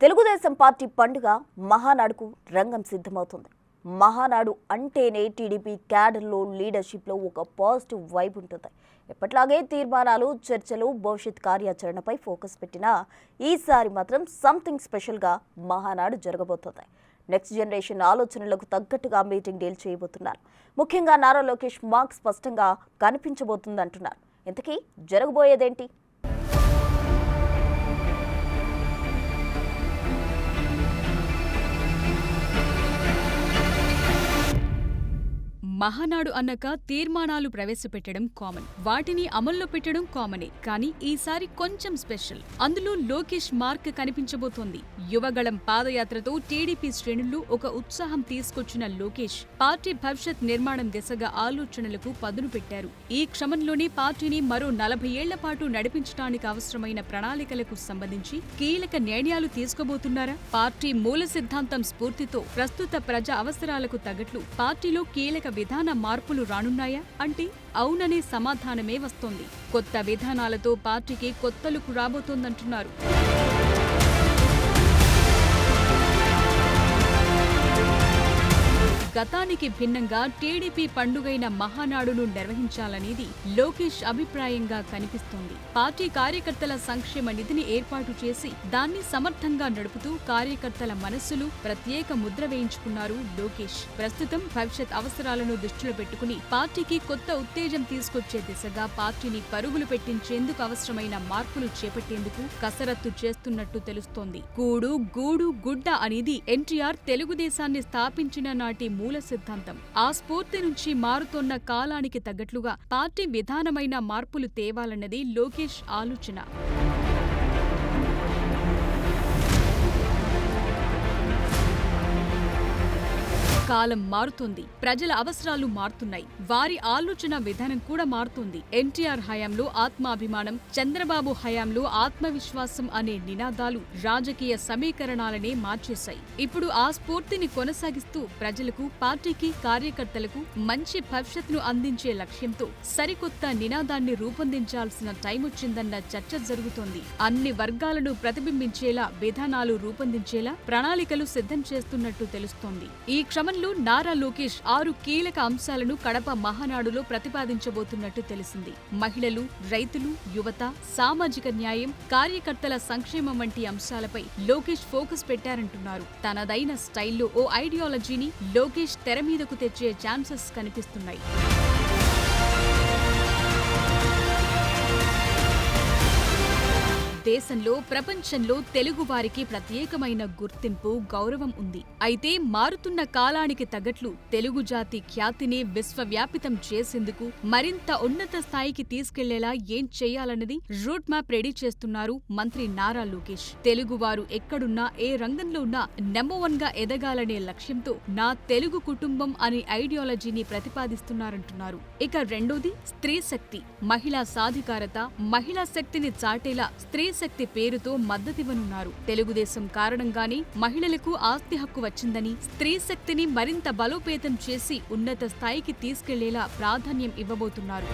Telugu Desam party పండుగ మహానాడుకు రంగం సిద్ధమవుతుంది. మహానాడు అంటేనే టీడీపీ క్యాడర్లో లీడర్షిప్లో ఒక పాజిటివ్ వైబ్ ఉంటుంది. ఎప్పట్లాగే తీర్మానాలు, చర్చలు, భవిష్యత్ కార్యాచరణపై ఫోకస్ పెట్టినా ఈసారి మాత్రం సంథింగ్ స్పెషల్గా మహానాడు జరగబోతోంది. నెక్స్ట్ జనరేషన్ ఆలోచనలకు తగ్గట్టుగా మీటింగ్ డీల్ చేయబోతున్నారు. ముఖ్యంగా నారా లోకేష్ మార్క్ స్పష్టంగా కనిపించబోతుందంటున్నారు. ఇంతకీ జరగబోయేదేంటి? మహానాడు అన్నాక తీర్మానాలు ప్రవేశపెట్టడం కామన్, వాటిని అమల్లో పెట్టడం కామనే. కానీ ఈసారి కొంచెం స్పెషల్. అందులో లోకేష్ మార్క్ కనిపించబోతోంది. యువగళం పాదయాత్రతో టీడీపీ శ్రేణుల్లో ఒక ఉత్సాహం తీసుకొచ్చిన లోకేష్ పార్టీ భవిష్యత్ నిర్మాణం దిశగా ఆలోచనలకు పదును పెట్టారు. ఈ క్రమంలోనే పార్టీని మరో 40 ఏళ్ల పాటు నడిపించడానికి అవసరమైన ప్రణాళికలకు సంబంధించి కీలక నిర్ణయాలు తీసుకోబోతున్నారా? పార్టీ మూల సిద్ధాంతం స్ఫూర్తితో ప్రస్తుత ప్రజా అవసరాలకు తగ్గట్లు పార్టీలో కీలక విధాన మార్పులు రానున్నాయా అంటే అవుననే సమాధానమే వస్తోంది. కొత్త విధానాలతో పార్టీకి కొత్త లుక్ రాబోతోందంటున్నారు. గతానికి భిన్నంగా టీడీపీ పండుగైన మహానాడును నిర్వహించాలనేది లోకేష్ అభిప్రాయంగా కనిపిస్తోంది. పార్టీ కార్యకర్తల సంక్షేమ నిధిని ఏర్పాటు చేసి దాన్ని సమర్థంగా నడుపుతూ కార్యకర్తల మనస్సులు ప్రత్యేక ముద్ర వేయించుకున్నారు లోకేష్. ప్రస్తుతం భవిష్యత్ అవసరాలను దృష్టిలో పెట్టుకుని పార్టీకి కొత్త ఉత్తేజం తీసుకొచ్చే దిశగా పార్టీని పరుగులు పెట్టించేందుకు అవసరమైన మార్పులు చేపట్టేందుకు కసరత్తు చేస్తున్నట్టు తెలుస్తోంది. కూడు, గూడు, గుడ్డ అనేది ఎన్టీఆర్ తెలుగుదేశాన్ని స్థాపించిన నాటి మూల సిద్ధాంతం. ఆ స్ఫూర్తి నుంచి మారుతోన్న కాలానికి తగ్గట్లుగా పార్టీ విధానమైన మార్పులు తేవాలన్నది లోకేష్ ఆలోచన. కాలం మారుతోంది, ప్రజల అవసరాలు మారుతున్నాయి, వారి ఆలోచన విధానం కూడా మారుతోంది. ఎన్టీఆర్ హయాంలో ఆత్మాభిమానం, చంద్రబాబు హయాంలో ఆత్మవిశ్వాసం అనే నినాదాలు రాజకీయ సమీకరణాలనే మార్చేశాయి. ఇప్పుడు ఆ స్ఫూర్తిని కొనసాగిస్తూ ప్రజలకు, పార్టీకి, కార్యకర్తలకు మంచి భవిష్యత్తును అందించే లక్ష్యంతో సరికొత్త నినాదాన్ని రూపొందించాల్సిన టైం వచ్చిందన్న చర్చ జరుగుతోంది. అన్ని వర్గాలను ప్రతిబింబించేలా విధానాలు రూపొందించేలా ప్రణాళికలు సిద్ధం చేస్తున్నట్టు తెలుస్తోంది. ఈ క్రమంలో నారా లోకేష్ 6 కీలక అంశాలను కడప మహానాడులో ప్రతిపాదించబోతున్నట్టు తెలిసింది. మహిళలు, రైతులు, యువత, సామాజిక న్యాయం, కార్యకర్తల సంక్షేమం వంటి అంశాలపై లోకేష్ ఫోకస్ పెట్టారంటున్నారు. తనదైన స్టైల్లో ఓ ఐడియాలజీని లోకేష్ తెర మీదకు తెచ్చే ఛాన్సెస్ కనిపిస్తున్నాయి. దేశంలో, ప్రపంచంలో తెలుగు వారికి ప్రత్యేకమైన గుర్తింపు, గౌరవం ఉంది. అయితే మారుతున్న కాలానికి తగ్గట్లు తెలుగు జాతి ఖ్యాతిని విశ్వవ్యాపితం చేసేందుకు మరింత ఉన్నత స్థాయికి తీసుకెళ్లేలా ఏం చేయాలన్నది రూట్ మ్యాప్ రెడీ చేస్తున్నారు మంత్రి నారా లోకేష్. తెలుగువారు ఎక్కడున్నా, ఏ రంగంలో ఉన్నా నంబర్ 1 గా ఎదగాలనే లక్ష్యంతో నా తెలుగు కుటుంబం అనే ఐడియాలజీని ప్రతిపాదిస్తున్నారంటున్నారు. ఇక రెండోది స్త్రీ శక్తి, మహిళా సాధికారత, మహిళా శక్తిని చాటేలా స్త్రీ శక్తి పేరుతో మద్దతివ్వనున్నారు. తెలుగుదేశం కారణంగానే మహిళలకు ఆస్తి హక్కు వచ్చిందని, స్త్రీ శక్తిని మరింత బలోపేతం చేసి ఉన్నత స్థాయికి తీసుకెళ్లేలా ప్రాధాన్యం ఇవ్వబోతున్నారు.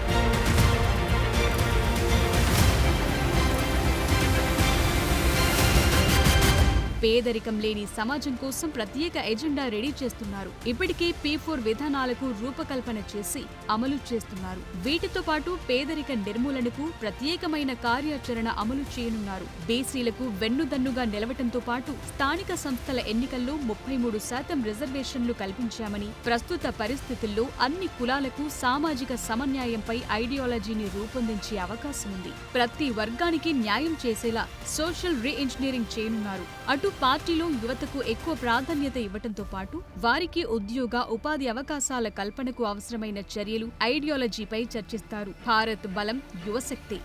పేదరికం లేని సమాజం కోసం ప్రత్యేక ఎజెండా రెడీ చేస్తున్నారు. ఇప్పటికే P4 విధానాలకు రూపకల్పన చేసి అమలు చేస్తున్నారు. వీటితో పాటు పేదరిక నిర్మూలనకు ప్రత్యేకమైన కార్యాచరణ అమలు చేయనున్నారు. బీసీలకు వెన్నుదన్నుగా నిలవటంతో పాటు స్థానిక సంస్థల ఎన్నికల్లో 33% రిజర్వేషన్లు కల్పించామని, ప్రస్తుత పరిస్థితుల్లో అన్ని కులాలకు సామాజిక సమన్యాయంపై ఐడియాలజీని రూపొందించే అవకాశం ఉంది. ప్రతి వర్గానికి న్యాయం చేసేలా సోషల్ రీఇంజనీరింగ్ చేయనున్నారు. అటు పార్టీలో యువతకు ఎక్కువ ప్రాధాన్యత ఇవ్వటంతో పాటు వారికి ఉద్యోగ, ఉపాధి అవకాశాల కల్పనకు అవసరమైన చర్యలు, ఐడియాలజీపై చర్చిస్తారు. భారత్ బలం, యువశక్తి.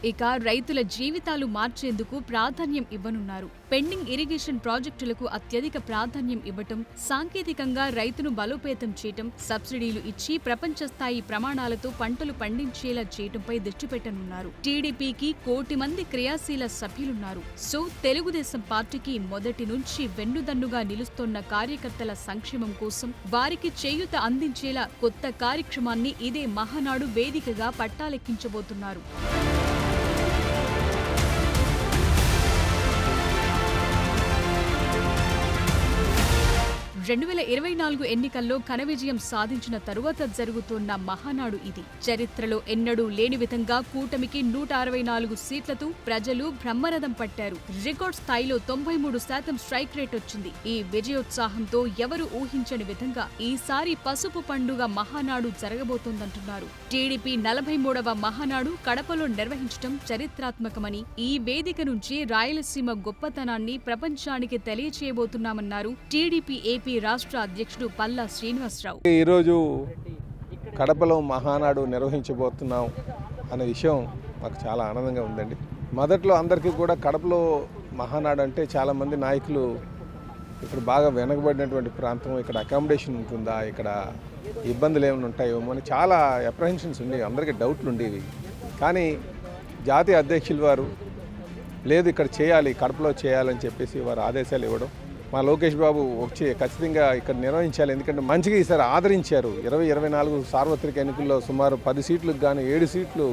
ఇక రైతుల జీవితాలు మార్చేందుకు ప్రాధాన్యం ఇవ్వనున్నారు. పెండింగ్ ఇరిగేషన్ ప్రాజెక్టులకు అత్యధిక ప్రాధాన్యం ఇవ్వటం, సాంకేతికంగా రైతును బలోపేతం చేయటం, సబ్సిడీలు ఇచ్చి ప్రపంచ స్థాయి ప్రమాణాలతో పంటలు పండించేలా చేయటంపై దృష్టి పెట్టనున్నారు. టీడీపీకి 1 కోటి మంది క్రియాశీల సభ్యులున్నారు. సో తెలుగుదేశం పార్టీకి మొదటి నుంచి వెన్నుదన్నుగా నిలుస్తోన్న కార్యకర్తల సంక్షేమం కోసం వారికి చేయూత అందించేలా కొత్త కార్యక్రమాన్ని ఇదే మహానాడు వేదికగా పట్టాలెక్కించబోతున్నారు. 2024 ఎన్నికల్లో ఘన విజయం సాధించిన తరువాత జరుగుతున్న మహానాడు ఇది. చరిత్రలో ఎన్నడూ లేని విధంగా కూటమికి 164 సీట్లతో ప్రజలు బ్రహ్మరథం పట్టారు. రికార్డ్ స్థాయిలో 93% స్ట్రైక్ రేట్ వచ్చింది. ఈ విజయోత్సాహంతో ఎవరు ఊహించని విధంగా ఈసారి పసుపు పండుగ మహానాడు జరగబోతోందంటున్నారు. టీడీపీ 43వ మహానాడు కడపలో నిర్వహించడం చరిత్రాత్మకమని, ఈ వేదిక నుంచి రాయలసీమ గొప్పతనాన్ని ప్రపంచానికి తెలియచేయబోతున్నామన్నారు టీడీపీ ఏపీ రాష్ట్ర అధ్యక్షుడు పల్లా శ్రీనివాసరావు. ఈరోజు కడపలో మహానాడు నిర్వహించబోతున్నాం అనే విషయం మాకు చాలా ఆనందంగా ఉందండి. మొదట్లో అందరికీ కూడా కడపలో మహానాడు అంటే చాలామంది నాయకులు ఇక్కడ బాగా వెనకబడినటువంటి ప్రాంతం, ఇక్కడ అకామిడేషన్ ఉంటుందా, ఇక్కడ ఇబ్బందులు ఏమైనా ఉంటాయో అని చాలా అప్రహెన్షన్స్ ఉండేవి, అందరికీ డౌట్లు ఉండేవి. కానీ జాతీయ అధ్యక్షులు వారు లేదు ఇక్కడ చేయాలి, కడపలో చేయాలని చెప్పేసి వారు ఆదేశాలు ఇవ్వడం, మా లోకేష్ బాబు వచ్చి ఖచ్చితంగా ఇక్కడ నిర్వహించాలి, ఎందుకంటే మంచిగా ఈసారి ఆదరించారు. 2024 సార్వత్రిక ఎన్నికల్లో సుమారు 10 సీట్లకు గాను 7 సీట్లు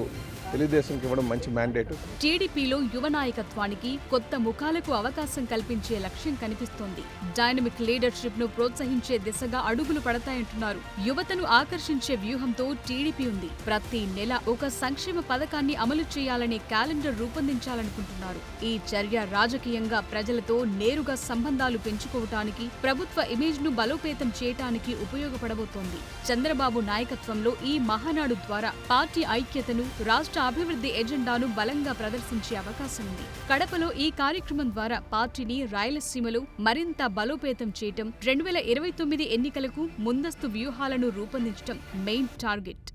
తెలుగుదేశంకి ఇవ్వడం మంచి మ్యాండేట్. టీడీపీలో యువ నాయకత్వానికి కొత్త ముఖాలకు అవకాశం కల్పించే లక్ష్యం కనిపిస్తోంది. డైనమిక్ లీడర్షిప్ ను ప్రోత్సహించే దిశగా అడుగులు పడతాయంటున్నారు. యువతను ఆకర్షించే వ్యూహంతో టీడీపీ ఉంది. ప్రతి నెల ఒక సంక్షేమ పథకాన్ని అమలు చేయాలనే క్యాలెండర్ రూపొందించాలనుకుంటున్నారు. ఈ చర్య రాజకీయంగా ప్రజలతో నేరుగా సంబంధాలు పెంచుకోవటానికి, ప్రభుత్వ ఇమేజ్ ను బలోపేతం చేయటానికి ఉపయోగపడబోతోంది. చంద్రబాబు నాయకత్వంలో ఈ మహానాడు ద్వారా పార్టీ ఐక్యతను, రాష్ట్ర అభివృద్ధి ఎజెండాను బలంగా ప్రదర్శించే అవకాశం ఉంది. కడపలో ఈ కార్యక్రమం ద్వారా పార్టీని రాయలసీమలో మరింత బలోపేతం చేయటం, 2029 ఎన్నికలకు ముందస్తు వ్యూహాలను రూపొందించడం మెయిన్ టార్గెట్.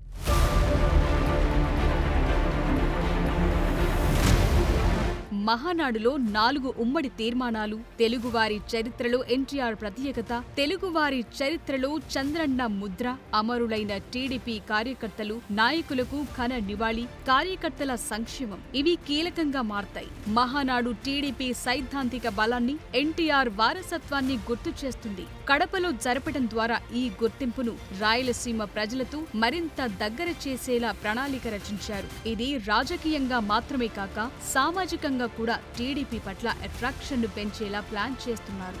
మహానాడులో 4 ఉమ్మడి తీర్మానాలు, తెలుగువారి చరిత్రలో ఎన్టీఆర్ ప్రత్యేకత, తెలుగువారి చరిత్రలో చంద్రన్న ముద్ర, అమరులైన టీడీపీ కార్యకర్తలు, నాయకులకు ఘన నివాళి, కార్యకర్తల సంక్షేమం ఇవి కీలకంగా మారతాయి. మహానాడు టీడీపీ సైద్ధాంతిక బలాన్ని, ఎన్టీఆర్ వారసత్వాన్ని గుర్తు చేస్తుంది. కడపలో జరపడం ద్వారా ఈ గుర్తింపును రాయలసీమ ప్రజలతో మరింత దగ్గర చేసేలా ప్రణాళిక రచించారు. ఇది రాజకీయంగా మాత్రమే కాక సామాజికంగా కూడా టీడీపీ పట్ల అట్రాక్షన్ ను పెంచేలా ప్లాన్ చేస్తున్నారు.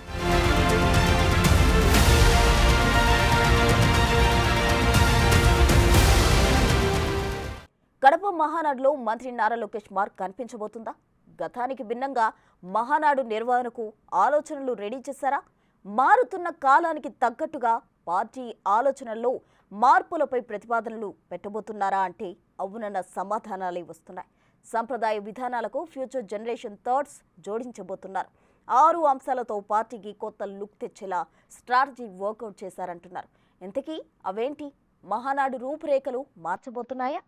కడప మహానాడులో మంత్రి నారా లోకేష్ మార్క్ కనిపించబోతుందా? గతానికి భిన్నంగా మహానాడు నిర్వహణకు ఆలోచనలు రెడీ చేశారా? మారుతున్న కాలానికి తగ్గట్టుగా పార్టీ ఆలోచనల్లో మార్పులపై ప్రతిపాదనలు పెట్టబోతున్నారా అంటే అవునన్న సమాధానాలే వస్తున్నాయి. సంప్రదాయ విధానాలకు ఫ్యూచర్ జనరేషన్ థాట్స్ జోడించబోతున్నారు. 6 అంశాలతో పార్టీకి కొత్త లుక్ తెచ్చేలా స్ట్రాటజీ వర్కౌట్ చేశారంటున్నారు. ఇంతకీ అవేంటి? మహానాడు రూపురేఖలు మార్చబోతున్నాయా?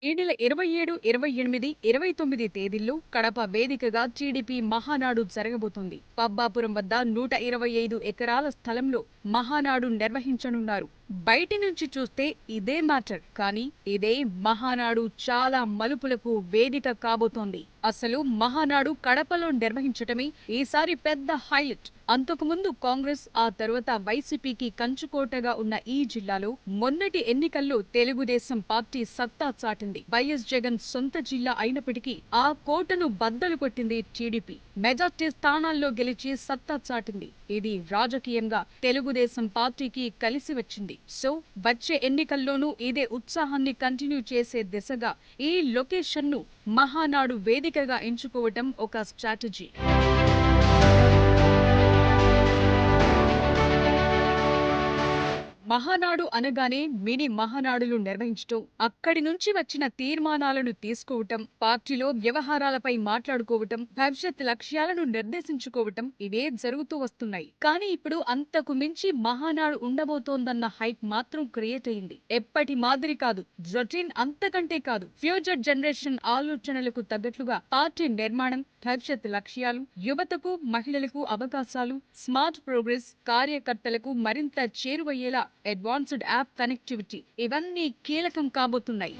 ఈ నెల 27, 28, 29 తేదీల్లో కడప వేదికగా టీడీపీ మహానాడు జరగబోతోంది. పబ్బాపురం వద్ద 125 ఎకరాల స్థలంలో మహానాడు నిర్వహించనున్నారు. బయటి నుంచి చూస్తే ఇదే మ్యాటర్, కానీ ఇదే మహానాడు చాలా మలుపులకు వేదిక కాబోతోంది. అసలు మహానాడు కడపలో నిర్వహించటమే ఈసారి పెద్ద హైలైట్. అంతకుముందు కాంగ్రెస్, ఆ తరువాత వైసీపీకి కంచుకోటగా ఉన్న ఈ జిల్లాలో మొన్నటి ఎన్నికల్లో తెలుగుదేశం పార్టీ సత్తా చాటింది. వైఎస్ జగన్ సొంత జిల్లా అయినప్పటికీ ఆ కోటను బద్దలు కొట్టింది టీడీపీ. మెజార్టీ స్థానాల్లో గెలిచి సత్తా చాటింది. ఇది రాజకీయంగా తెలుగుదేశం పార్టీకి కలిసి వచ్చింది. సో వచ్చే ఎన్నికల్లోనూ ఇదే ఉత్సాహాన్ని కంటిన్యూ చేసే దిశగా ఈ లొకేషన్ ను మహానాడు వేదికగా ఎంచుకోవటం ఒక స్ట్రాటజీ. మహానాడు అనగానే మినీ మహానాడులు నిర్వహించటం, అక్కడి నుంచి వచ్చిన తీర్మానాలను తీసుకోవటం, పార్టీలో వ్యవహారాలపై మాట్లాడుకోవటం, భవిష్యత్ లక్ష్యాలను నిర్దేశించుకోవటం ఇవే జరుగుతూ వస్తున్నాయి. కానీ ఇప్పుడు అంతకు మించి మహానాడు ఉండబోతోందన్న హైప్ మాత్రం క్రియేట్ అయింది. ఎప్పటి మాదిరి కాదు, రొటీన్ అంతకంటే కాదు. ఫ్యూచర్ జనరేషన్ ఆలోచనలకు తగ్గట్లుగా పార్టీ నిర్మాణం, భవిష్యత్ లక్ష్యాలు, యువతకు, మహిళలకు అవకాశాలు, స్మార్ట్ ప్రోగ్రెస్, కార్యకర్తలకు మరింత చేరువయ్యేలా అడ్వాన్స్డ్ యాప్ కనెక్టివిటీ ఇవన్నీ కీలకం కాబోతున్నాయి.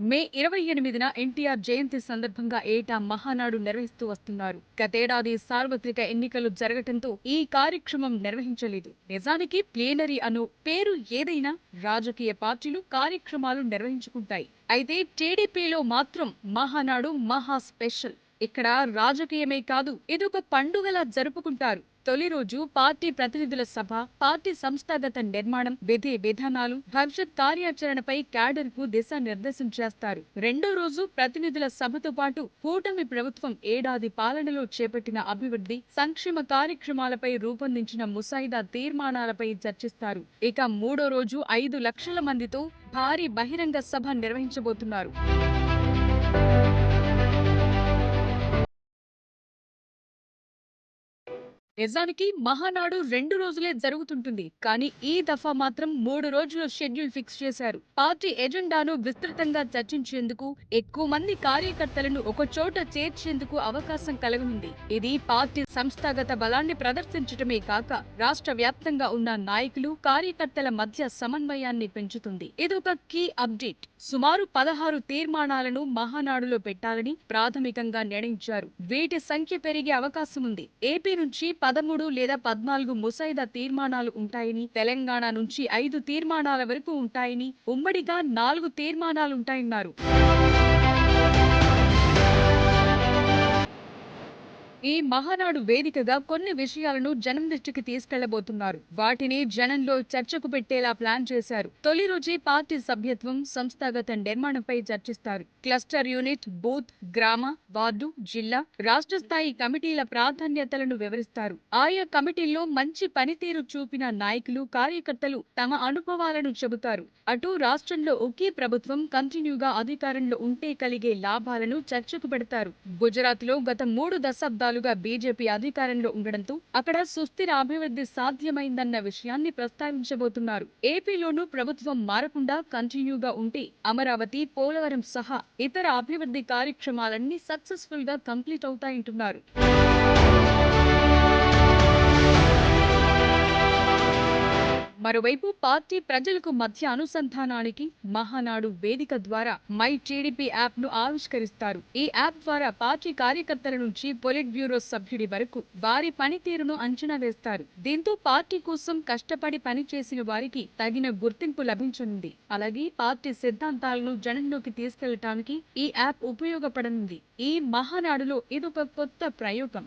మే 28న ఎన్టీఆర్ జయంతి సందర్భంగా ఏటా మహానాడు నిర్వహిస్తూ వస్తున్నారు. గతేడాది సార్వత్రిక ఎన్నికలు జరగటంతో ఈ కార్యక్రమం నిర్వహించలేదు. నిజానికి ప్లేనరీ అను పేరు ఏదైనా రాజకీయ పార్టీలు కార్యక్రమాలు నిర్వహించుకుంటాయి. అయితే టీడీపీలో మాత్రం మహానాడు మహా స్పెషల్. ఇక్కడ రాజకీయమే కాదు, ఇదొక పండుగలా జరుపుకుంటారు. తొలి రోజు పార్టీ ప్రతినిధుల సభ, పార్టీ సంస్థాగత నిర్మాణం, విధి విధానాలు, భవిష్యత్ కార్యాచరణపై క్యాడర్ కు దిశానిర్దేశం చేస్తారు. రెండో రోజు ప్రతినిధుల సభతో పాటు కూటమి ప్రభుత్వం ఏడాది పాలనలో చేపట్టిన అభివృద్ధి, సంక్షేమ కార్యక్రమాలపై రూపొందించిన ముసాయిదా తీర్మానాలపై చర్చిస్తారు. ఇక మూడో రోజు 5 లక్షల మందితో భారీ బహిరంగ సభ నిర్వహించబోతున్నారు. నిజానికి మహానాడు 2 రోజులే జరుగుతుంటుంది. కానీ ఈ దఫా మాత్రం 3 రోజుల షెడ్యూల్ ఫిక్స్ చేశారు. పార్టీ ఎజెండాను విస్తృతంగా చర్చించేందుకు, ఎక్కువ మంది కార్యకర్తలను ఒక చోట చేర్చేందుకు అవకాశం కలగనుంది. ఇది పార్టీ సంస్థాగత బలాన్ని ప్రదర్శించడమే కాక రాష్ట్ర వ్యాప్తంగా ఉన్న నాయకులు, కార్యకర్తల మధ్య సమన్వయాన్ని పెంచుతుంది. ఇదొక కీ అప్డేట్. సుమారు 16 తీర్మానాలను మహానాడులో పెట్టాలని ప్రాథమికంగా నిర్ణయించారు. వీటి సంఖ్య పెరిగే అవకాశం ఉంది. ఏపీ నుంచి 13 లేదా 14 ముసాయిదా తీర్మానాలు ఉంటాయని, తెలంగాణ నుంచి 5 తీర్మానాల వరకు ఉంటాయని, ఉమ్మడిగా 4 తీర్మానాలుంటాయన్నారు. ఈ మహానాడు వేదికగా కొన్ని విషయాలను జనం దృష్టికి తీసుకెళ్లబోతున్నారు. వాటిని జనంలో చర్చకు పెట్టేలా ప్లాన్ చేశారు. తొలి రోజే పార్టీ సభ్యత్వం, సంస్థాగత నిర్మాణంపై చర్చిస్తారు. క్లస్టర్ యూనిట్, బూత్, గ్రామ, వార్డు, జిల్లా, రాష్ట్ర స్థాయి కమిటీల ప్రాధాన్యతలను వివరిస్తారు. ఆయా కమిటీల్లో మంచి పనితీరు చూపిన నాయకులు, కార్యకర్తలు తమ అనుభవాలను చెబుతారు. అటు రాష్ట్రంలో ఒకే ప్రభుత్వం కంటిన్యూగా అధికారంలో ఉంటే కలిగే లాభాలను చర్చకు పెడతారు. గుజరాత్ లో గత 3 దశాబ్దాలుగా బీజేపీ అధికారంలో ఉండడంతో అక్కడ సుస్థిర అభివృద్ధి సాధ్యమైందన్న విషయాన్ని ప్రస్తావించబోతున్నారు. ఏపీలోనూ ప్రభుత్వం మారకుండా కంటిన్యూగా ఉంటే అమరావతి, పోలవరం సహా ఇతర అభివృద్ధి కార్యక్రమాలన్నీ సక్సెస్ఫుల్ గా కంప్లీట్ అవుతాయంటున్నారు. మరోవైపు పార్టీ ప్రజలకు మధ్య అనుసంధానానికి మహానాడు వేదిక ద్వారా మై టీడీపీ యాప్ ను ఆవిష్కరిస్తారు. ఈ యాప్ ద్వారా పార్టీ కార్యకర్తల నుంచి పొలిట్ బ్యూరో సభ్యుడి వరకు వారి పనితీరును అంచనా వేస్తారు. దీంతో పార్టీ కోసం కష్టపడి పనిచేసిన వారికి తగిన గుర్తింపు లభించనుంది. అలాగే పార్టీ సిద్ధాంతాలను జనంలోకి తీసుకెళ్లటానికి ఈ యాప్ ఉపయోగపడనుంది. ఈ మహానాడులో ఇదొక కొత్త ప్రయోగం.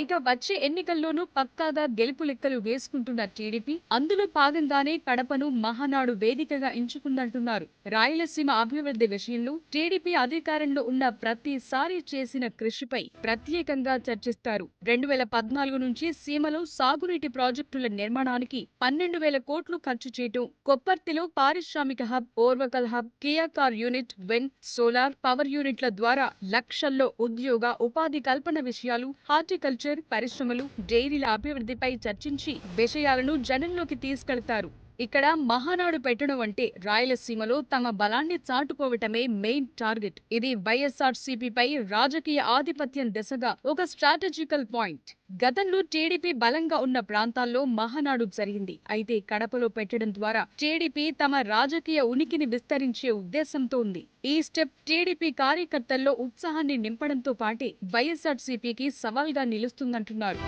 ఇక వచ్చే ఎన్నికల్లోనూ పక్కాగా గెలుపు లెక్కలు వేసుకుంటున్న టీడీపీ అందులో భాగంగానే కడపను మహానాడు వేదికగా ఎంచుకుందంటున్నారు. రాయలసీమ అభివృద్ధి విషయంలో టీడీపీ అధికారంలో ఉన్న ప్రతిసారి చేసిన కృషిపై ప్రత్యేకంగా చర్చిస్తారు. 2014 నుంచి సీమలో సాగునీటి ప్రాజెక్టుల నిర్మాణానికి 12,000 కోట్లు ఖర్చు చేయటం, కొప్పర్తిలో పారిశ్రామిక hub, Orvakal hub, Kia car unit, wind, solar power యూనిట్ల ద్వారా లక్షల్లో ఉద్యోగ, ఉపాధి కల్పన విషయాలు, హార్టికల్చర్, పరిశ్రమలు, డైరీల అభివృద్ధిపై చర్చించి విషయాలను జనంలోకి తీసుకెళ్తారు. ఇక్కడ మహానాడు పెట్టడం అంటే రాయలసీమలో తమ బలాన్ని చాటుకోవటమే మెయిన్ టార్గెట్. ఇది వైఎస్ఆర్సీపీపై రాజకీయ ఆధిపత్యం దిశగా ఒక స్ట్రాటజికల్ పాయింట్. గతంలో టీడీపీ బలంగా ఉన్న ప్రాంతాల్లో మహానాడు జరిగింది. అయితే కడపలో పెట్టడం ద్వారా టీడీపీ తమ రాజకీయ ఉనికిని విస్తరించే ఉద్దేశంతో ఉంది. ఈ స్టెప్ టీడీపీ కార్యకర్తల్లో ఉత్సాహాన్ని నింపడంతో పాటే వైఎస్ఆర్సీపీకి సవాల్గా నిలుస్తుందంటున్నారు.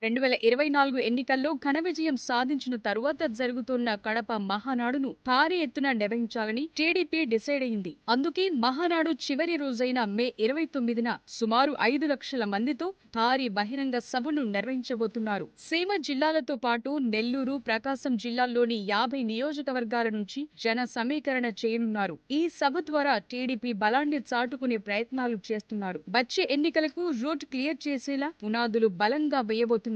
2024 ఎన్నికల్లో ఘన విజయం సాధించిన తరువాత జరుగుతున్న కడప మహానాడును భారీ ఎత్తున నిర్వహించాలని టీడీపీ డిసైడ్ అయింది. అందుకే మహానాడు చివరి రోజైన మే 29న సుమారు 5 లక్షల మందితో భారీ బహిరంగ సభను నిర్వహించబోతున్నారు. సీమ జిల్లాలతో పాటు నెల్లూరు, ప్రకాశం జిల్లాల్లోని 50 నియోజకవర్గాల నుంచి జన సమీకరణ చేయనున్నారు. ఈ సభ ద్వారా టీడీపీ బలాన్ని చాటుకునే ప్రయత్నాలు చేస్తున్నారు. వచ్చే ఎన్నికలకు రూట్ క్లియర్ చేసేలా పునాదులు బలంగా వేయబోతున్నారు.